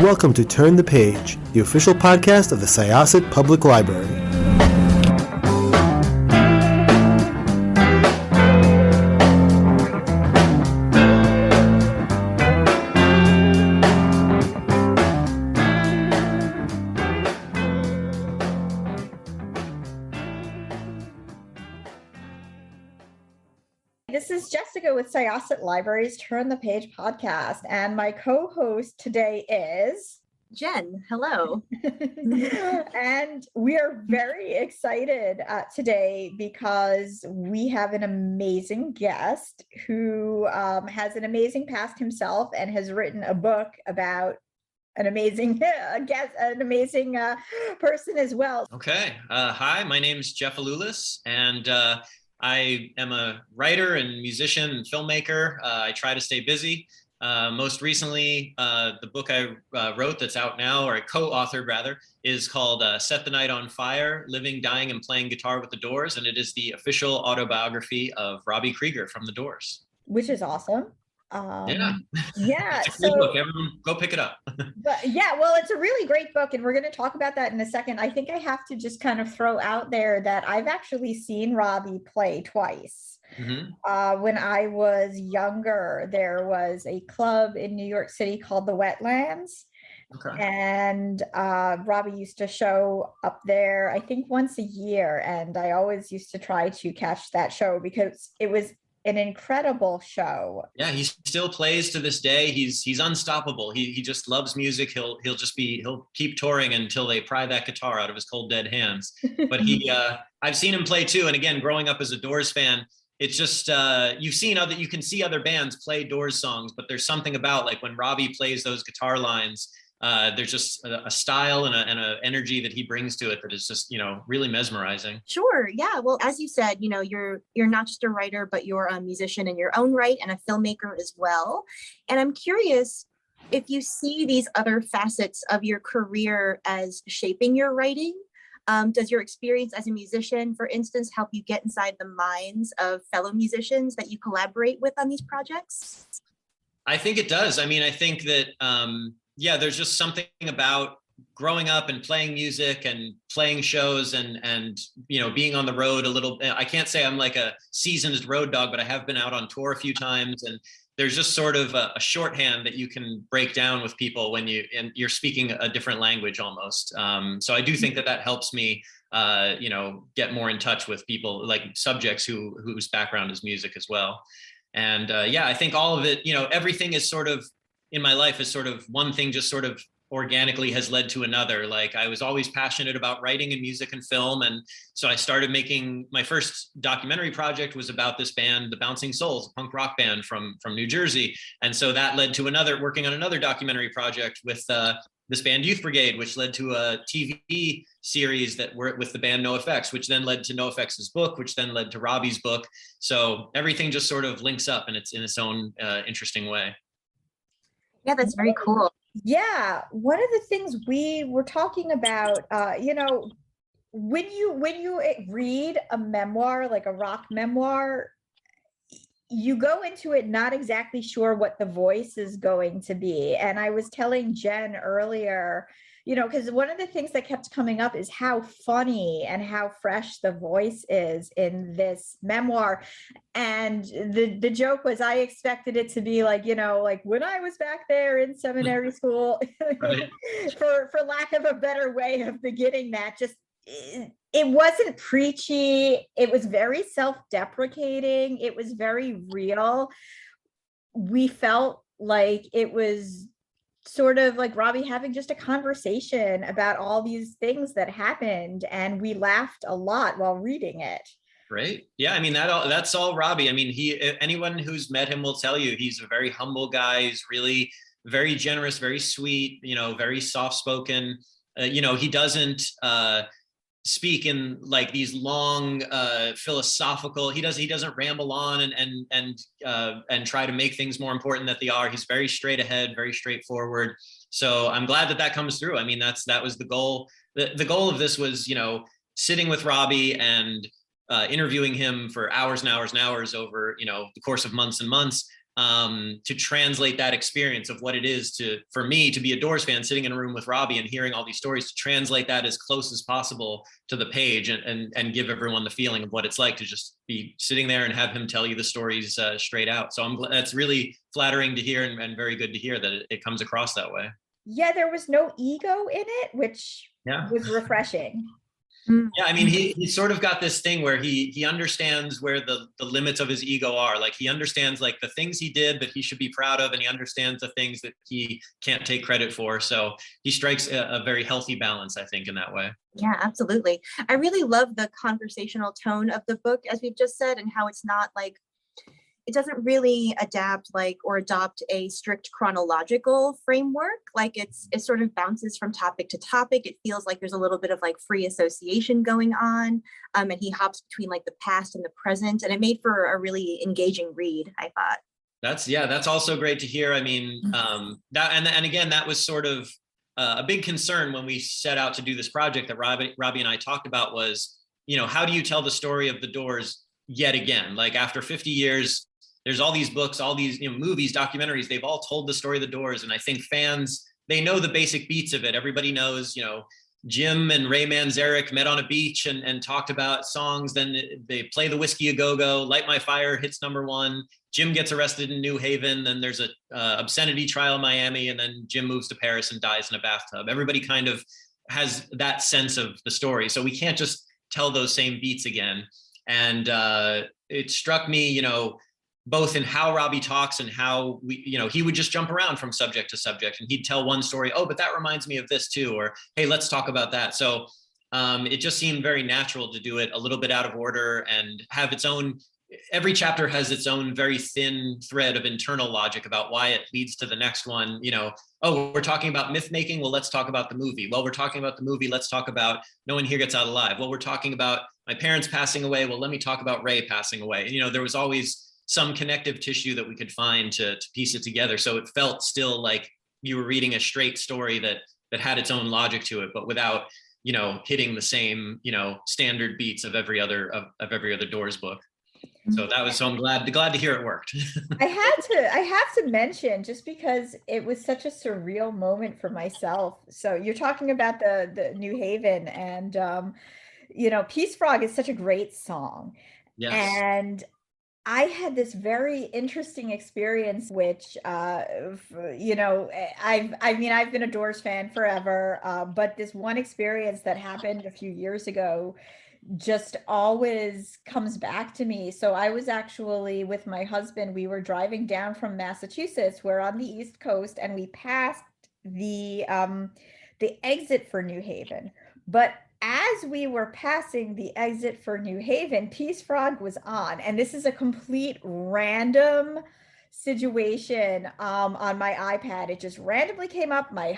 welcome to Turn the Page, the official podcast of the Syosset Public Library. This is Jessica with Syosset Library's Turn the Page podcast, and my co-host today is Jen. Hello. And we are very excited today because we have an amazing guest who has an amazing past himself and has written a book about an amazing person as well. Okay. Hi, my name is Jeff Alulis, and I am a writer and musician and filmmaker. I try to stay busy. Most recently, the book I wrote that's out now, or I co-authored rather, is called Set the Night on Fire, Living, Dying, and Playing Guitar with the Doors. And it is the official autobiography of Robbie Kreiger from the Doors. Which is awesome. Yeah. It's a so cool book. Everyone go pick it up. Well, it's a really great book, and we're going to talk about that in a second. I think I have to just kind of throw out there that I've actually seen Robbie play twice. Mm-hmm. When I was younger, there was a club in New York City called the Wetlands. Okay. And Robbie used to show up there, I think once a year, and I always used to try to catch that show because it was an incredible show. Yeah, he still plays to this day. He's unstoppable. He just loves music. He'll keep touring until they pry that guitar out of his cold dead hands. But I've seen him play too. And again, growing up as a Doors fan, it's just you can see other bands play Doors songs, but there's something about like when Robbie plays those guitar lines, there's just a style and an energy that he brings to it that is just, really mesmerizing. Sure. Yeah. Well, as you said, you're not just a writer, but you're a musician in your own right and a filmmaker as well. And I'm curious if you see these other facets of your career as shaping your writing. Does your experience as a musician, for instance, help you get inside the minds of fellow musicians that you collaborate with on these projects? I think it does. I mean, I think that, there's just something about growing up and playing music and playing shows and being on the road a little. I can't say I'm like a seasoned road dog, but I have been out on tour a few times, and there's just sort of a shorthand that you can break down with people when you're speaking a different language almost. So I do think that helps me, get more in touch with people, like subjects whose background is music as well. And I think all of it, everything is sort of in my life is sort of one thing just sort of organically has led to another. Like I was always passionate about writing and music and film. And so I started making my first documentary project was about this band, the Bouncing Souls, a punk rock band from New Jersey. And so that led to working on another documentary project with this band Youth Brigade, which led to a TV series that were with the band NoFX, which then led to NoFX's book, which then led to Robbie's book. So everything just sort of links up and it's in its own interesting way. Yeah, that's very cool. Yeah, one of the things we were talking about, when you read a memoir, like a rock memoir, you go into it not exactly sure what the voice is going to be. And I was telling Jen earlier, because one of the things that kept coming up is how funny and how fresh the voice is in this memoir. And the joke was I expected it to be like, like when I was back there in seminary school, Right. for lack of a better way of beginning that, just it wasn't preachy. It was very self-deprecating. It was very real. We felt like it was sort of like Robbie having just a conversation about all these things that happened, and we laughed a lot while reading it. Right. Yeah. I mean, that's all Robbie. I mean, anyone who's met him will tell you he's a very humble guy. He's really very generous, very sweet, very soft-spoken. He doesn't speak in like these long philosophical. He doesn't ramble on and try to make things more important than they are. He's very straight ahead, very straightforward. So I'm glad that comes through. I mean, that was the goal. The goal of this was, sitting with Robbie and interviewing him for hours and hours and hours over, the course of months and months. to translate that experience of what it is for me to be a Doors fan sitting in a room with Robbie and hearing all these stories, to translate that as close as possible to the page and give everyone the feeling of what it's like to just be sitting there and have him tell you the stories straight out. So I'm glad, that's really flattering to hear and very good to hear that it comes across that way. Yeah, there was no ego in it, which was refreshing. Yeah, I mean, he sort of got this thing where he understands where the limits of his ego are. Like, he understands like the things he did that he should be proud of, and he understands the things that he can't take credit for. So he strikes a very healthy balance, I think, in that way. Yeah, absolutely. I really love the conversational tone of the book, as we've just said, and how it's not like, it doesn't really adapt or adopt a strict chronological framework. Like, it sort of bounces from topic to topic. It feels like there's a little bit of like free association going on. And he hops between like the past and the present, and it made for a really engaging read, I thought. That's also great to hear. I mean, that, and again, that was sort of a big concern when we set out to do this project that Robbie and I talked about was, how do you tell the story of the Doors yet again? Like, after 50 years, there's all these books, all these movies, documentaries, they've all told the story of the Doors. And I think fans, they know the basic beats of it. Everybody knows, Jim and Ray Manzarek met on a beach and talked about songs. Then they play the Whiskey A Go-Go, Light My Fire hits #1. Jim gets arrested in New Haven. Then there's a obscenity trial in Miami. And then Jim moves to Paris and dies in a bathtub. Everybody kind of has that sense of the story. So we can't just tell those same beats again. And it struck me, both in how Robbie talks and how he would just jump around from subject to subject, and he'd tell one story. Oh, but that reminds me of this too, or hey, let's talk about that. So it just seemed very natural to do it a little bit out of order and have its own. Every chapter has its own very thin thread of internal logic about why it leads to the next one. Oh, we're talking about myth making. Well, let's talk about the movie. Well, we're talking about the movie. Let's talk about no one here gets out alive. Well, we're talking about my parents passing away. Well, let me talk about Ray passing away. And, there was always some connective tissue that we could find to piece it together. So it felt still like you were reading a straight story that had its own logic to it, but without, hitting the same, standard beats of every other Doors book. So I'm glad to hear it worked. I have to mention, just because it was such a surreal moment for myself. So you're talking about the New Haven, and Peace Frog is such a great song. Yes. And I had this very interesting experience, which, I've been a Doors fan forever, but this one experience that happened a few years ago just always comes back to me. So I was actually with my husband, we were driving down from Massachusetts, we're on the East Coast, and we passed the exit for New Haven. But as we were passing the exit for New Haven, Peace Frog was on, and this is a complete random situation on my iPad. It just randomly came up, my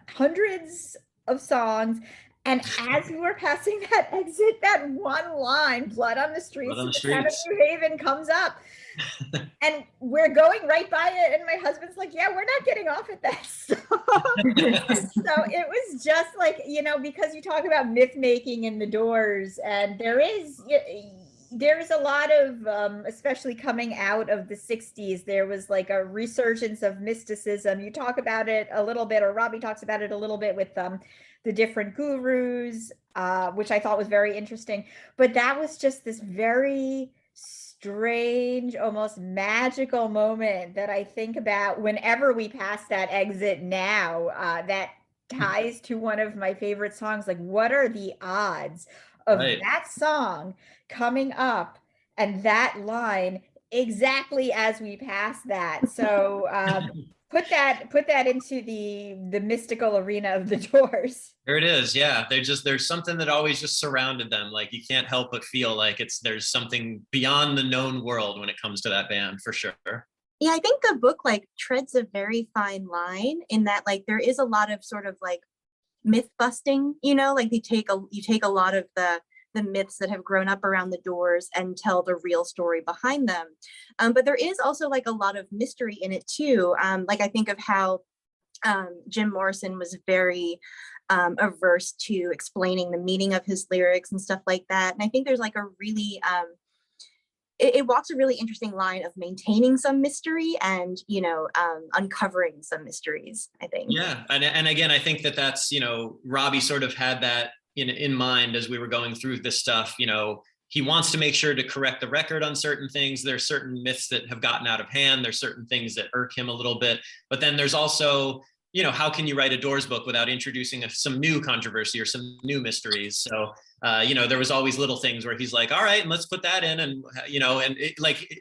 hundreds of songs, and as we were passing that exit, that one line, "Blood on the Streets of the town of New Haven," comes up. And we're going right by it, and my husband's like, "Yeah, we're not getting off at that stop." So it was just like, because you talk about myth making in the Doors, and there's a lot of, especially coming out of the 60s, there was like a resurgence of mysticism. You talk about it a little bit, or Robbie talks about it a little bit with the different gurus, which I thought was very interesting. But that was just this very strange, almost magical moment that I think about whenever we pass that exit now, that ties to one of my favorite songs. Like, what are the odds of that song coming up and that line exactly as we pass that? So put that into the mystical arena of the Doors. There it is. Yeah. There's something that always just surrounded them. Like, you can't help but feel like there's something beyond the known world when it comes to that band, for sure. Yeah, I think the book treads a very fine line in that there is a lot of sort of myth busting, you take a lot of the myths that have grown up around the Doors and tell the real story behind them. But there is also a lot of mystery in it too. I think of how Jim Morrison was very averse to explaining the meaning of his lyrics and stuff like that. And I think there's a really it walks a really interesting line of maintaining some mystery and, uncovering some mysteries, I think. Yeah. And again, I think that's, Robby sort of had that in mind as we were going through this stuff. He wants to make sure to correct the record on certain things. There's certain myths that have gotten out of hand. There's certain things that irk him a little bit. But then there's also, how can you write a Doors book without introducing some new controversy or some new mysteries? So, there was always little things where he's like, all right, and let's put that in. And,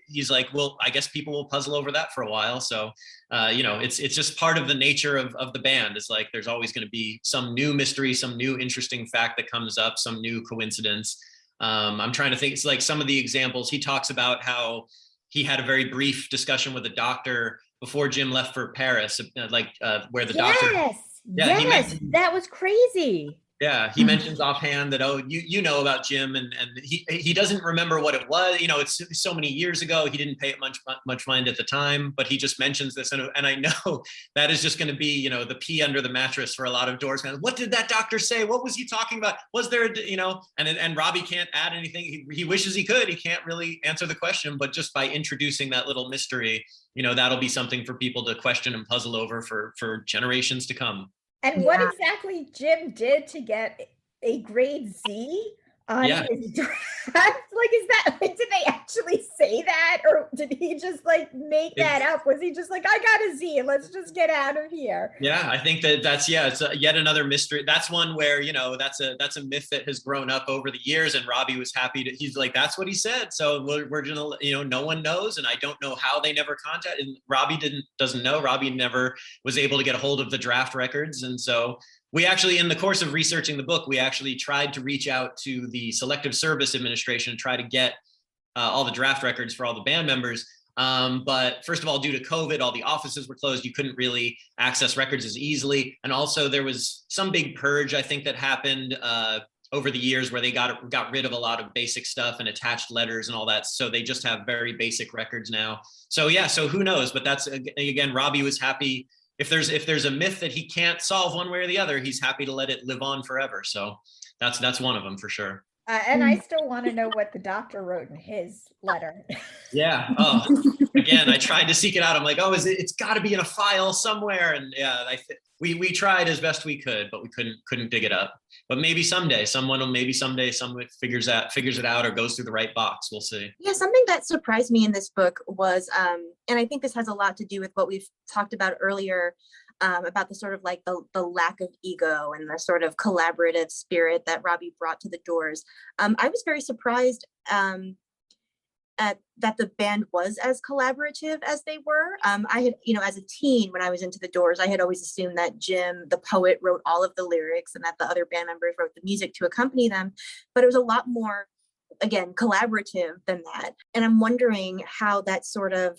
he's like, well, I guess people will puzzle over that for a while. So, it's just part of the nature of the band. It's like, there's always going to be some new mystery, some new interesting fact that comes up, some new coincidence. I'm trying to think. It's like some of the examples he talks about how he had a very brief discussion with a doctor before Jim left for Paris, where the doctor. Yes, that was crazy. Yeah, he mentions offhand that, you know about Jim, and he doesn't remember what it was. It's so many years ago. He didn't pay it much mind at the time, but he just mentions this, and I know that is just going to be the pee under the mattress for a lot of Doors fans. What did that doctor say? What was he talking about? Was there and Robby can't add anything. He wishes he could. He can't really answer the question, but just by introducing that little mystery, that'll be something for people to question and puzzle over for generations to come. And what exactly Jim did to get a grade Z on his draft? Did they actually say that? Or did he just make that up? Was he just like, I got a Z, let's just get out of here? Yeah, I think that's it's yet another mystery. That's one where, that's a myth that has grown up over the years, and Robby was happy he's like, that's what he said. So we're gonna, no one knows. And I don't know how they never contacted, and Robby doesn't know. Robby never was able to get a hold of the draft records. And so we actually, in the course of researching the book, we actually tried to reach out to the Selective Service Administration and try to get all the draft records for all the band members. But first of all, due to COVID, all the offices were closed. You couldn't really access records as easily. And also there was some big purge, I think, that happened over the years where they got rid of a lot of basic stuff and attached letters and all that. So they just have very basic records now. So so who knows? But that's, again, Robby was happy. If there's a myth that he can't solve one way or the other, he's happy to let it live on forever. So that's one of them for sure. And I still want to know what the doctor wrote in his letter. Yeah. Oh, again, I tried to seek it out. I'm like, it's got to be in a file somewhere. And we tried as best we could, but we couldn't dig it up. But maybe someday someone figures it out or goes through the right box. We'll see. Yeah, something that surprised me in this book was, and I think this has a lot to do with what we've talked about earlier, about the sort of the lack of ego and the sort of collaborative spirit that Robby brought to the Doors. I was very surprised that the band was as collaborative as they were. I had, as a teen, when I was into the Doors, I had always assumed that Jim, the poet, wrote all of the lyrics and that the other band members wrote the music to accompany them. But it was a lot more, again, collaborative than that. And I'm wondering how that sort of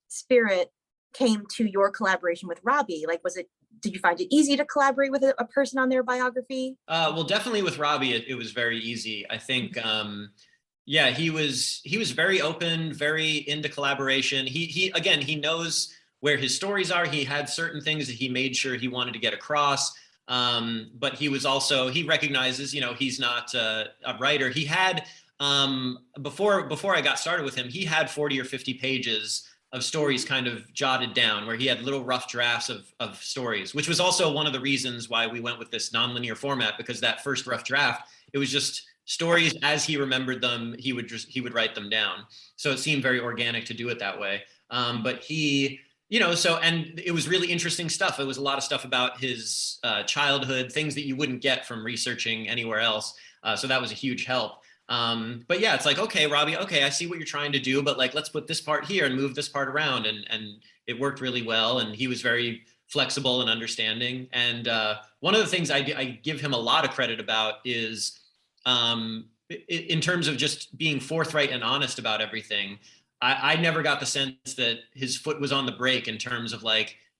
spirit came to your collaboration with Robby. Did you find it easy to collaborate with a person on their biography? Well, definitely with Robby, it was very easy. I think, he was very open, very into collaboration. He knows where his stories are. He had certain things that he made sure he wanted to get across. But he recognizes, he's not a writer. He had, before I got started with him, he had 40 or 50 pages of stories kind of jotted down, where he had little rough drafts of stories, which was also one of the reasons why we went with this nonlinear format, because that first rough draft, it was just stories as he remembered them. He would write them down. So it seemed very organic to do it that way. But he, and it was really interesting stuff. It was a lot of stuff about his childhood, things that you wouldn't get from researching anywhere else. So that was a huge help. But yeah, it's like, okay, Robby, I see what you're trying to do, but let's put this part here and move this part around. And it worked really well. And he was very flexible and understanding. And one of the things I give him a lot of credit about is, in terms of just being forthright and honest about everything, I never got the sense that his foot was on the brake in terms of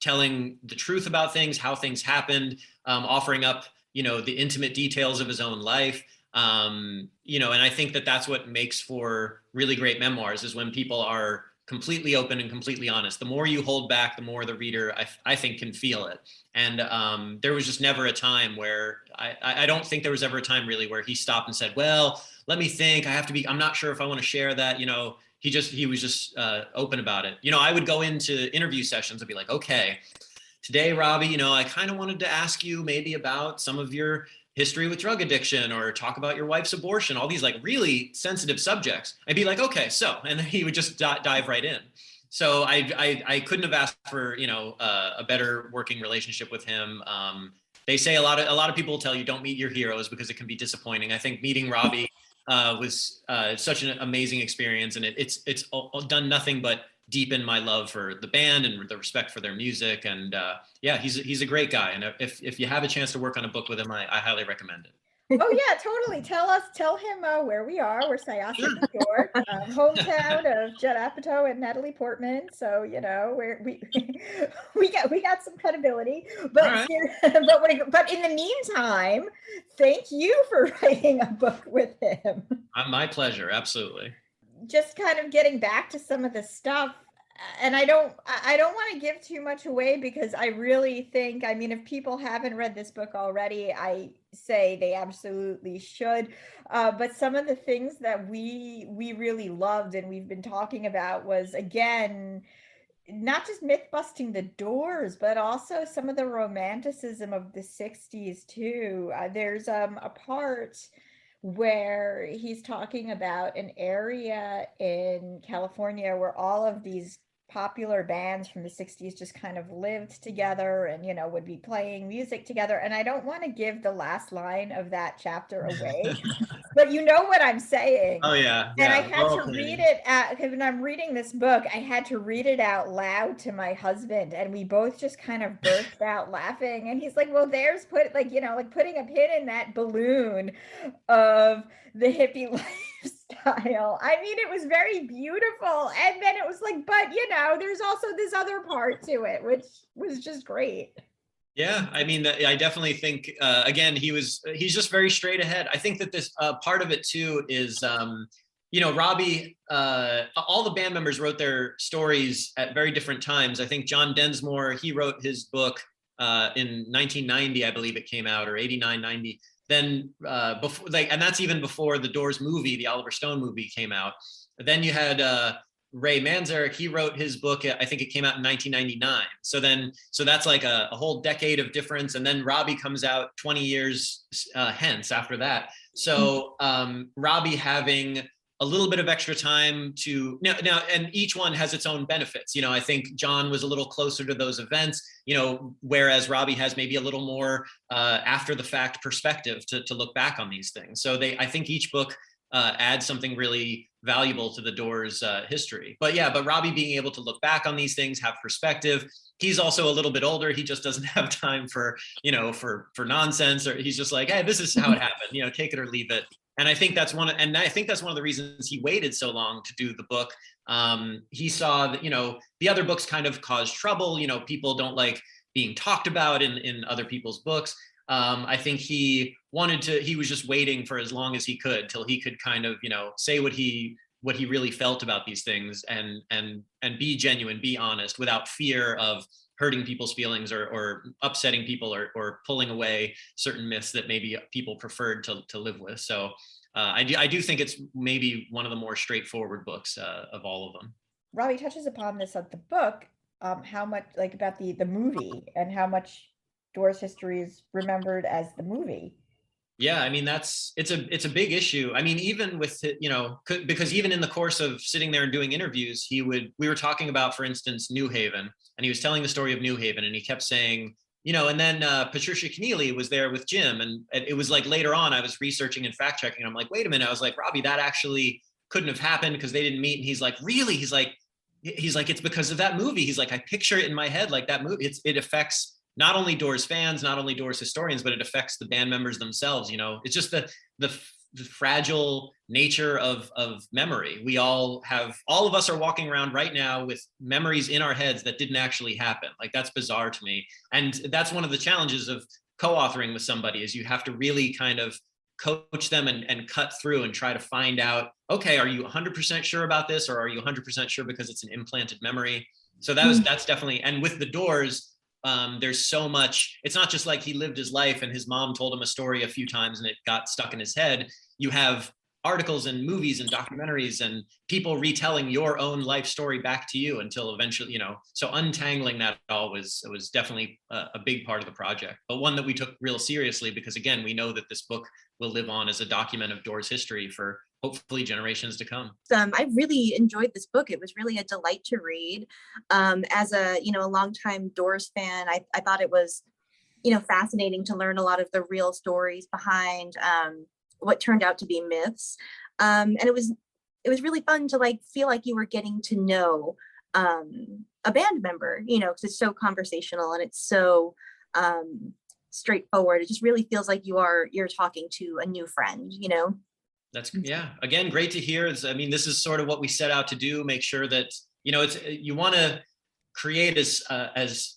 telling the truth about things, how things happened, offering up, the intimate details of his own life. And I think that that's what makes for really great memoirs, is when people are completely open and completely honest. The more you hold back, the more the reader, I think, can feel it. And there was just never a time where I don't think there was ever a time really where he stopped and said, well, let me think. I'm not sure if I want to share that. He was just open about it. I would go into interview sessions and be like, okay, today, Robby, I kind of wanted to ask you maybe about some of your history with drug addiction, or talk about your wife's abortion, all these like really sensitive subjects. I'd be like, okay, so, and then he would just dive right in. So I couldn't have asked for, a better working relationship with him. They say a lot of people tell you don't meet your heroes because it can be disappointing. I think meeting Robby was such an amazing experience, and it's done nothing but deepen my love for the band and the respect for their music. And he's a great guy. And if you have a chance to work on a book with him, I highly recommend it. Oh yeah, totally. Tell him where we are. We're Syosset, New York, hometown of Judd Apatow and Natalie Portman. So we got some credibility. But Right. but in the meantime, thank you for writing a book with him. My pleasure, absolutely. Just kind of getting back to some of the stuff, and I don't want to give too much away, because I really think, if people haven't read this book already, I say they absolutely should. But some of the things that we really loved and we've been talking about was, again, not just myth busting the Doors, but also some of the romanticism of the 60s too. There's a part where he's talking about an area in California where all of these popular bands from the 60s just kind of lived together and, would be playing music together. And I don't want to give the last line of that chapter away, but you know what I'm saying. Oh yeah. And I had to read it because when I'm reading this book, I had to read it out loud to my husband, and we both just kind of burst out laughing. And he's like, well, there's putting a pin in that balloon of the hippie lifestyle. It was very beautiful. And then it was like, but there's also this other part to it, which was just great. Yeah, I definitely think, again, he's just very straight ahead. I think that this part of it too is, Robby, all the band members wrote their stories at very different times. I think John Densmore, he wrote his book in 1990, I believe it came out, or 89, 90. Then before, and that's even before the Doors movie, the Oliver Stone movie, came out. Then you had Ray Manzarek, he wrote his book, I think it came out in 1999. So that's like a whole decade of difference. And then Robby comes out 20 years hence after that. So Robby having a little bit of extra time to now, and each one has its own benefits. I think John was a little closer to those events, whereas Robby has maybe a little more after the fact perspective to look back on these things. So I think each book adds something really valuable to the Doors history. But Robby being able to look back on these things, have perspective. He's also a little bit older. He just doesn't have time for nonsense, or he's just like, hey, this is how it happened, take it or leave it. And I think that's one of the reasons he waited so long to do the book. He saw that, the other books kind of caused trouble. People don't like being talked about in other people's books. I think he was just waiting for as long as he could till he could kind of, say what he really felt about these things and be genuine, be honest, without fear of hurting people's feelings or upsetting people or pulling away certain myths that maybe people preferred to live with. So I do think it's maybe one of the more straightforward books of all of them. Robby touches upon this at the book, how much about the movie and how much Doors history is remembered as the movie. Yeah, it's a big issue. Even with because even in the course of sitting there and doing interviews, we were talking about, for instance, New Haven, and he was telling the story of New Haven, and he kept saying, and then Patricia Keneally was there with Jim, and it was like later on I was researching and fact checking, and I'm like, wait a minute, I was like, Robby, that actually couldn't have happened because they didn't meet. And he's like, really? He's like, it's because of that movie. He's like, I picture it in my head like that movie. It affects not only Doors fans, not only Doors historians, but it affects the band members themselves. It's just the fragile nature of memory. All of us are walking around right now with memories in our heads that didn't actually happen. Like, that's bizarre to me. And that's one of the challenges of co-authoring with somebody, is you have to really kind of coach them and cut through and try to find out, okay, are you 100% sure about this? Or are you 100% sure because it's an implanted memory? So that's definitely, and with the Doors, there's so much. It's not just like he lived his life and his mom told him a story a few times and it got stuck in his head. You have articles and movies and documentaries and people retelling your own life story back to you until eventually, so untangling that all was definitely a big part of the project, but one that we took real seriously because, again, we know that this book will live on as a document of Doors history for hopefully generations to come. I really enjoyed this book. It was really a delight to read. As a longtime Doors fan, I thought it was fascinating to learn a lot of the real stories behind what turned out to be myths. And it was really fun to feel like you were getting to know a band member, because it's so conversational and it's so straightforward. It just really feels like you're talking to a new friend, That's, again, great to hear. This is sort of what we set out to do, make sure that, you want to create as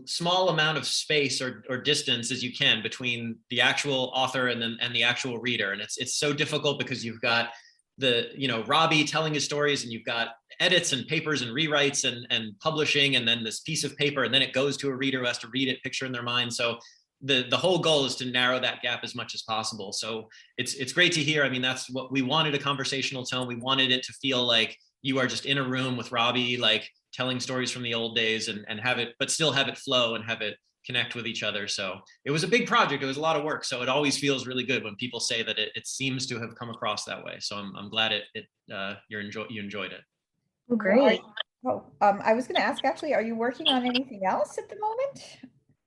small amount of space or distance as you can between the actual author and the actual reader. And it's so difficult because you've got Robby telling his stories, and you've got edits and papers and rewrites and publishing, and then this piece of paper, and then it goes to a reader who has to read it, picture in their mind. So the whole goal is to narrow that gap as much as possible. So it's great to hear. That's what we wanted, a conversational tone. We wanted it to feel like you are just in a room with Robby, telling stories from the old days and have it, but still have it flow and have it connect with each other. So it was a big project. It was a lot of work. So it always feels really good when people say that it seems to have come across that way. So I'm glad you enjoyed it. Great. I was going to ask, actually, are you working on anything else at the moment?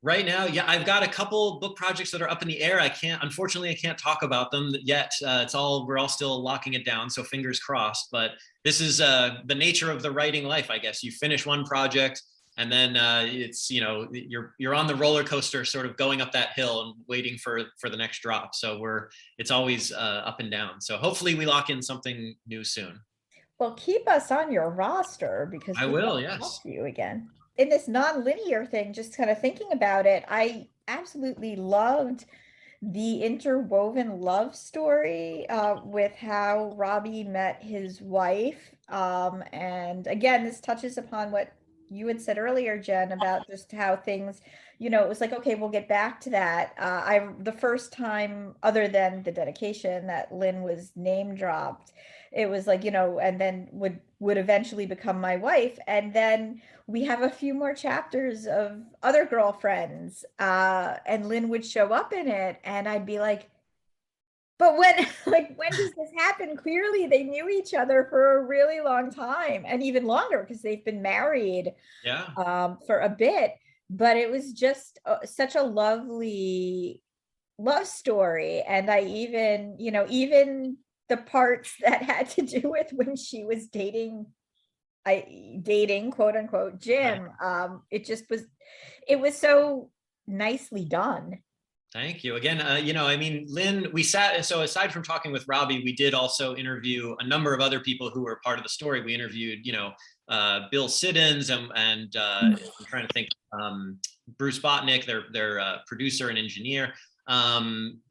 Right now, I've got a couple book projects that are up in the air. Unfortunately, I can't talk about them yet. We're all still locking it down, so fingers crossed. But this is the nature of the writing life, I guess. You finish one project, and then it's you're on the roller coaster, sort of going up that hill and waiting for the next drop. So it's always up and down. So hopefully, we lock in something new soon. Well, keep us on your roster because I will. Yes. Talk to you again. In this non-linear thing, just kind of thinking about it, I absolutely loved the interwoven love story with how Robby met his wife. And again, this touches upon what you had said earlier, Jen, about just how things, it was like, okay, we'll get back to that. The first time, other than the dedication, that Lynn was name dropped, it was like, and then would eventually become my wife. And then we have a few more chapters of other girlfriends, and Lynn would show up in it, and I'd be like, but when does this happen? Clearly they knew each other for a really long time, and even longer because they've been married for a bit. But it was just such a lovely love story. And I even the parts that had to do with when she was dating quote unquote Jim, it was so nicely done. Thank you again. Lynn, so aside from talking with Robby, we did also interview a number of other people who were part of the story. We interviewed Bill Siddons and I'm trying to think, Bruce Botnick, their producer and engineer.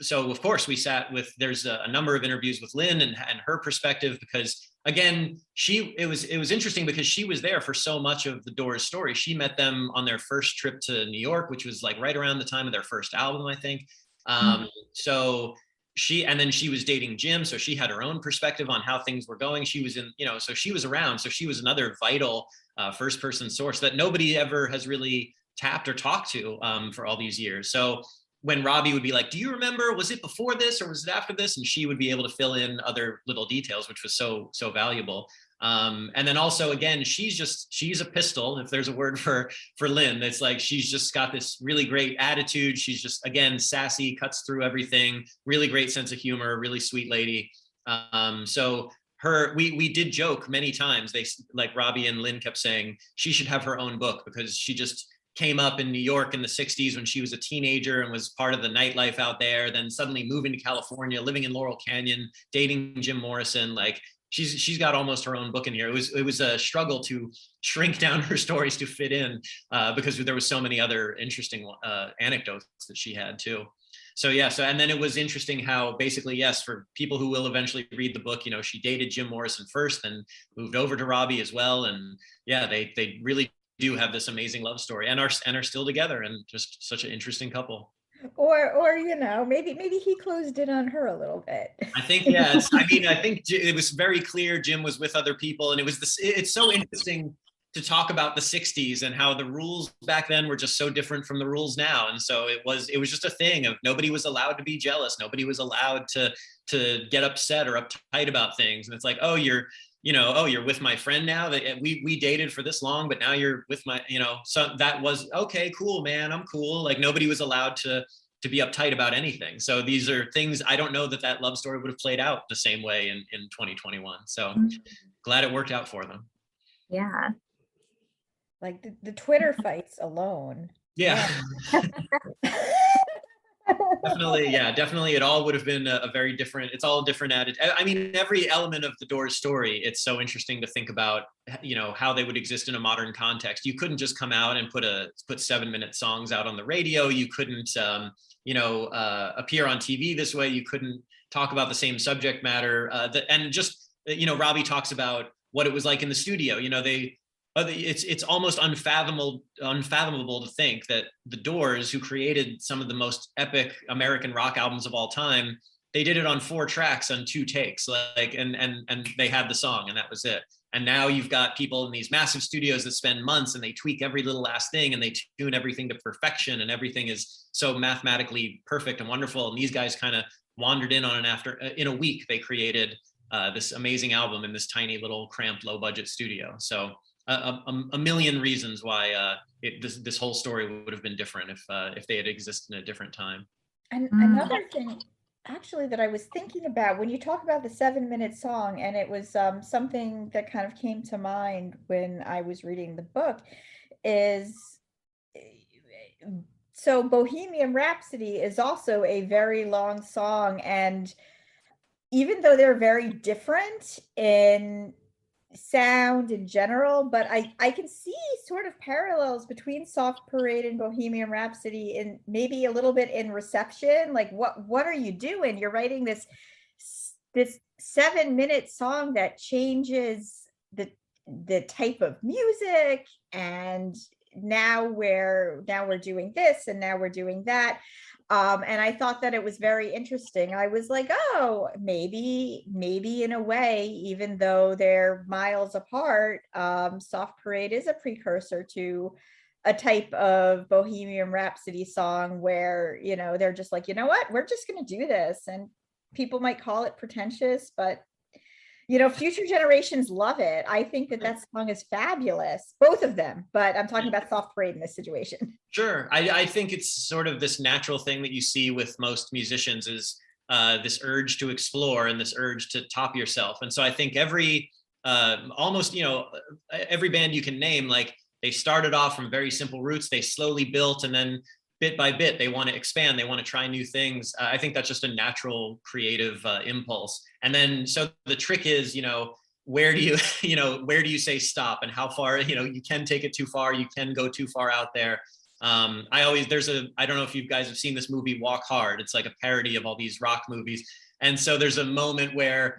So of course we sat with, there's a number of interviews with Lynn and her perspective, because again, it was interesting because she was there for so much of the Doors story. She met them on their first trip to New York, which was right around the time of their first album, I think. So she was dating Jim, so she had her own perspective on how things were going. She was so she was around. So she was another vital first person source that nobody ever has really tapped or talked to for all these years. So when Robby would be like, do you remember, was it before this or was it after this? And she would be able to fill in other little details, which was so valuable. And then also, again, she's a pistol, if there's a word for Lynn. It's like, she's just got this really great attitude. She's just, again, sassy, cuts through everything, really great sense of humor, really sweet lady. So we did joke many times. Robby and Lynn kept saying she should have her own book because she just came up in New York in the 60s when she was a teenager and was part of the nightlife out there, then suddenly moving to California, living in Laurel Canyon, dating Jim Morrison. She's got almost her own book in here. It was a struggle to shrink down her stories to fit in because there was so many other interesting anecdotes that she had too. So and then it was interesting how basically, yes, for people who will eventually read the book, she dated Jim Morrison first, then moved over to Robby as well. And they really do have this amazing love story and are still together, and just such an interesting couple. Or maybe he closed in on her a little bit. I think, yeah, I mean, I think it was very clear Jim was with other people, and it was this. It's so interesting to talk about the 60s and how the rules back then were just so different from the rules now. And so it was just a thing of nobody was allowed to be jealous. Nobody was allowed to get upset or uptight about things. And it's like, oh, you're with my friend now, that we dated for this long, but now you're with my, so that was okay, cool, man. I'm cool. Like nobody was allowed to be uptight about anything. So these are things, I don't know that love story would have played out the same way in 2021. So glad it worked out for them. Yeah. Like the Twitter fights alone. Yeah. Definitely. It all would have been a very different, it's all different I mean, every element of the Doors story, it's so interesting to think about, how they would exist in a modern context. You couldn't just come out and put 7-minute songs out on the radio. You couldn't, appear on TV this way. You couldn't talk about the same subject matter. Robbie talks about what it was like in the studio. It's almost unfathomable to think that the Doors, who created some of the most epic American rock albums of all time, they did it on 4 tracks on 2 takes, and they had the song and that was it. And now you've got people in these massive studios that spend months and they tweak every little last thing and they tune everything to perfection, and everything is so mathematically perfect and wonderful. And these guys kind of wandered in on in a week, they created this amazing album in this tiny little cramped low budget studio. So a million reasons why this whole story would have been different if they had existed in a different time. And another thing, actually, that I was thinking about when you talk about the 7-minute song, and it was something that kind of came to mind when I was reading the book, is so Bohemian Rhapsody is also a very long song, and even though they're very different in sound in general, but I can see sort of parallels between Soft Parade and Bohemian Rhapsody, and maybe a little bit in reception. Like what are you doing? You're writing this 7-minute song that changes the type of music, and now we're doing this, and now we're doing that. And I thought that it was very interesting. I was like, oh, maybe in a way, even though they're miles apart, Soft Parade is a precursor to a type of Bohemian Rhapsody song where, they're just like, you know what, we're just going to do this. And people might call it pretentious, but future generations love it. I think that song is fabulous, both of them, but I'm talking about Soft Parade in this situation. Sure. I think it's sort of this natural thing that you see with most musicians is this urge to explore and this urge to top yourself. And so I think every band you can name, like they started off from very simple roots, they slowly built, and then bit by bit, they want to expand, they want to try new things. I think that's just a natural creative impulse. And then, so the trick is, where do you say stop, and how far, you can take it too far, you can go too far out there. I don't know if you guys have seen this movie Walk Hard. It's like a parody of all these rock movies. And so there's a moment where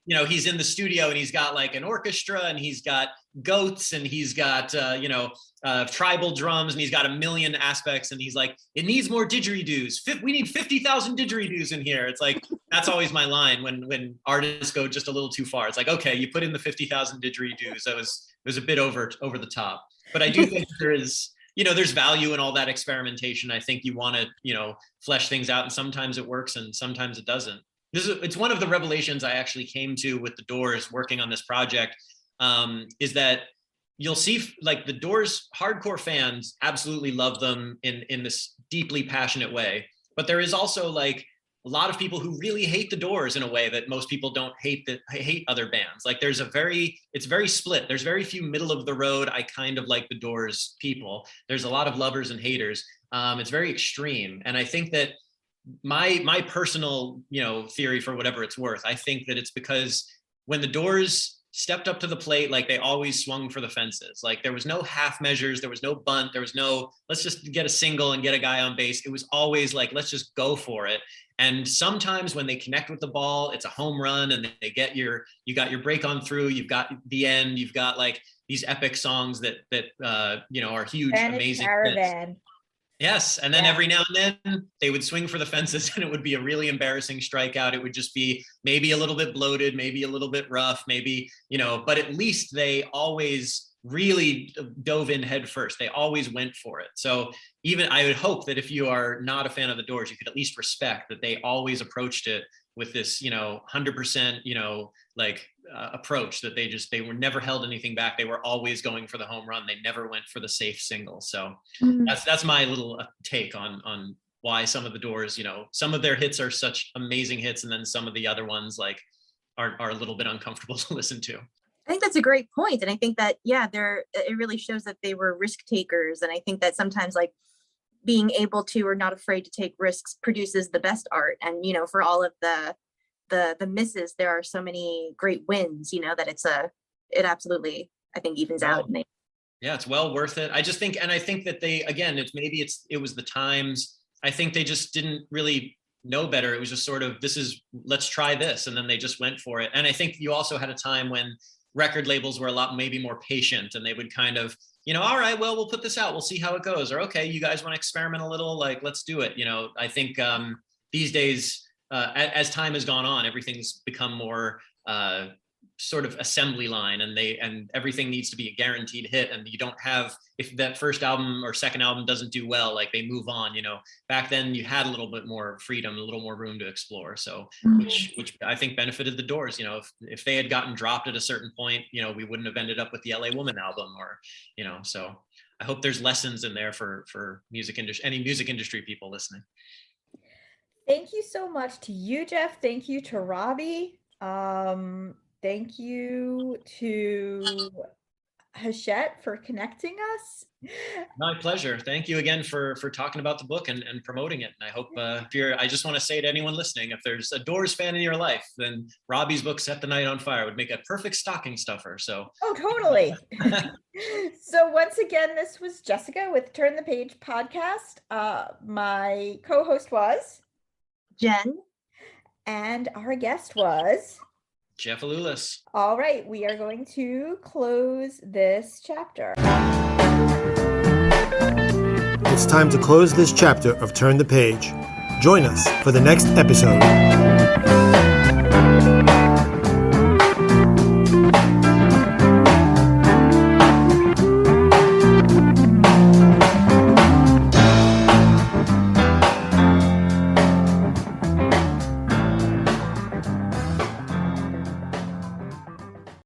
he's in the studio and he's got like an orchestra and he's got goats and he's got, tribal drums and he's got a million aspects. And he's like, it needs more didgeridoos. We need 50,000 didgeridoos in here. It's like, that's always my line when artists go just a little too far. It's like, okay, you put in the 50,000 didgeridoos. It was a bit over the top, but I do think there's value in all that experimentation. I think you want to, flesh things out, and sometimes it works and sometimes it doesn't. It's one of the revelations I actually came to with the Doors working on this project, is that you'll see like the Doors hardcore fans absolutely love them in this deeply passionate way. But there is also like a lot of people who really hate the Doors in a way that most people don't hate other bands. Like it's very split. There's very few middle of the road, I kind of like the Doors people. There's a lot of lovers and haters. It's very extreme. And I think that my personal, theory, for whatever it's worth, I think that it's because when the Doors stepped up to the plate, like they always swung for the fences. Like there was no half measures, there was no bunt, there was no, let's just get a single and get a guy on base. It was always like, let's just go for it. And sometimes when they connect with the ball, it's a home run, and they get you got your break on through, you've got the end, you've got like these epic songs that are huge, Spanish amazing Caravan. Yes. And then Yeah. every now and then they would swing for the fences and it would be a really embarrassing strikeout. It would just be maybe a little bit bloated, maybe a little bit rough, maybe, but at least they always really dove in head first. They always went for it. So even I would hope that if you are not a fan of the Doors, you could at least respect that they always approached it with this, 100%, approach, that they were never held anything back. They were always going for the home run. They never went for the safe single. So that's my little take on why some of the Doors, some of their hits are such amazing hits, and then some of the other ones are a little bit uncomfortable to listen to. I think that's a great point. And I think that, it really shows that they were risk takers. And I think that sometimes being able to, or not afraid to take risks, produces the best art. And, for all of the misses, there are so many great wins, that it absolutely, I think, evens out. Yeah, it's well worth it. I think that it was the times. I think they just didn't really know better. It was just sort of, let's try this. And then they just went for it. And I think you also had a time when record labels were a lot maybe more patient, and they would kind of, all right, well, we'll put this out, we'll see how it goes. Or, okay, you guys want to experiment a little, let's do it. I think these days, as time has gone on, everything's become more sort of assembly line, and everything needs to be a guaranteed hit. And you don't have, if that first album or second album doesn't do well, they move on. Back then you had a little bit more freedom, a little more room to explore. So which I think benefited the Doors. If they had gotten dropped at a certain point, we wouldn't have ended up with the LA Woman album, or so I hope there's lessons in there for any music industry people listening. Thank you so much to you, Jeff. Thank you to Robbie. Thank you to Hachette for connecting us. My pleasure. Thank you again for talking about the book and promoting it. And I hope I just want to say to anyone listening, if there's a Doors fan in your life, then Robbie's book, Set the Night on Fire, would make a perfect stocking stuffer. So. Oh, totally. So once again, this was Jessica with Turn the Page podcast. My co-host was Jen. And our guest was Jeff Alulis. All right, we are going to close this chapter. It's time to close this chapter of Turn the Page. Join us for the next episode.